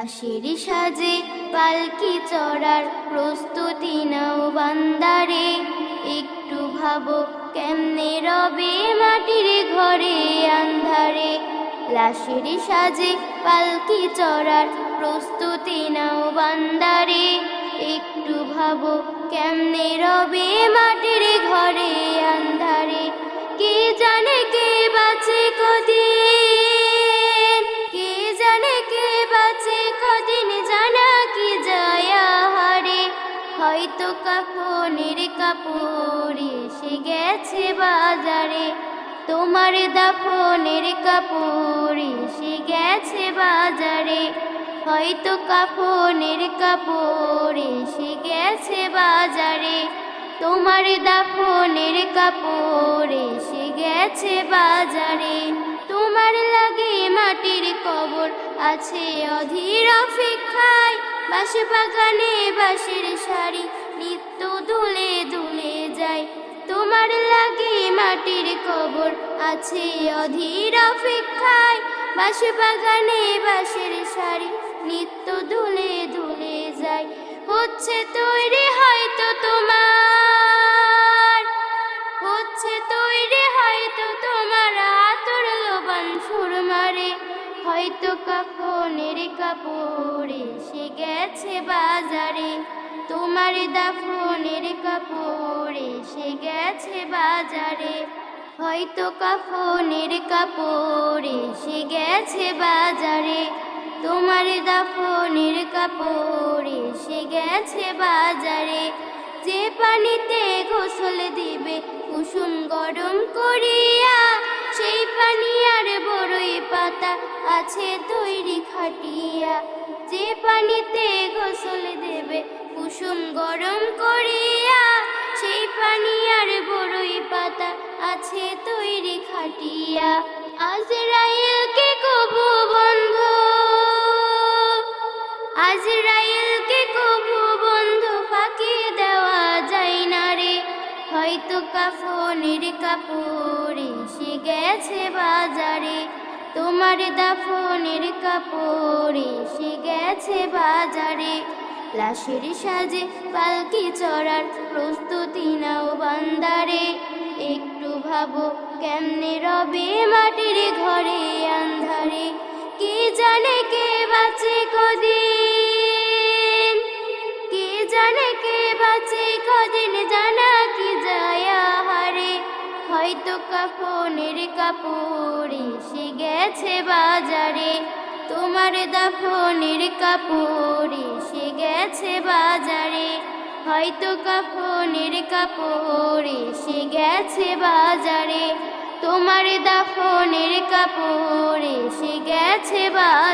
লাশের সাজে পালকি চড়ার প্রস্তুতি নাও বান্দারে, একটু ভাবো কেমনে রবে মাটির ঘরে আন্ধারে। লাশের সাজে পালকি চড়ার প্রস্তুতি নাও বান্দারে, একটু ভাবো কেমনে রবে মাটির ঘরে আন্ধারে। কে জানে কে বাঁচে কদিন, কে জানে কে বাঁচে কদিন, জানা কি যায় হারে। হয়তো কাফনের কাপড় এসে গেছে বাজারে, তোমার দাফনের কাপড় এসে গেছে বাজারে। হয়তো কাফনের কাপড় এসে গেছে বাজারে, তোমার দাফনের কাপড় এসে গেছে বাজারে। তোমার লাগে মাটির কবর আছে অধীর অপেক্ষায়, বাঁশ বাগানে বাঁশের সারি নিত্য দুলে দুলে যায়। তোমার লাগে মাটির কবর আছে অধীর অপেক্ষায়, বাঁশ বাগানে বাঁশের সারি নিত্য দুলে দুলে যায়। হচ্ছে তৈরি হয়তো তোমার, হচ্ছে তৈরি হয়তো তোমার আতর লোবান সুরমারে। হয়তো কাফনের কাপড় এসে গেছে বাজারে, তোমার দাফনের কাপড় এসে গেছে বাজারে। হয়তো কাফনের কাপড় এসে গেছে বাজারে, তোমার দাফনের কাপড় এসে গেছে বাজারে। যে পানিতে গোসল দিবে কুসুম গরম করিয়া, সেই পানি আর বড়ই পাতা আছে তৈরি খাটিয়া। যে পানিতে গোসল দেবে কুসুম গরম করিয়া, সেই পানি আর বড়ই পাতা আছে তৈরি খাটিয়া। আজরাইলকে কবু বন্ধু, আজরাইলকে কবু বন্ধু ফাঁকি দেওয়া যায় না রে। হয়তো কাফনের কাপড় এসে গেছে বাজারে, তোমার দাফনের কাপড় এসে গেছে বাজারে। লাশের সাজে পালকি চড়ার প্রস্তুতি নাও বান্দারে, একটু ভাবো কেমনে রবে মাটির ঘরে আন্ধারে। কে জানে কে বাঁচে কদিন, কে জানে কে বাঁচে কদিন, জানা কি যায় হারে। হয়তো কাফনের কাপড় এসে গেছে বাজারে, তোমার দাফনের কাপড় এসে গেছে বাজারে। হয়তো কাফনের কাপড় এসে গেছে বাজারে, তোমার দাফনের কাপড় এসে গেছে বাজারে।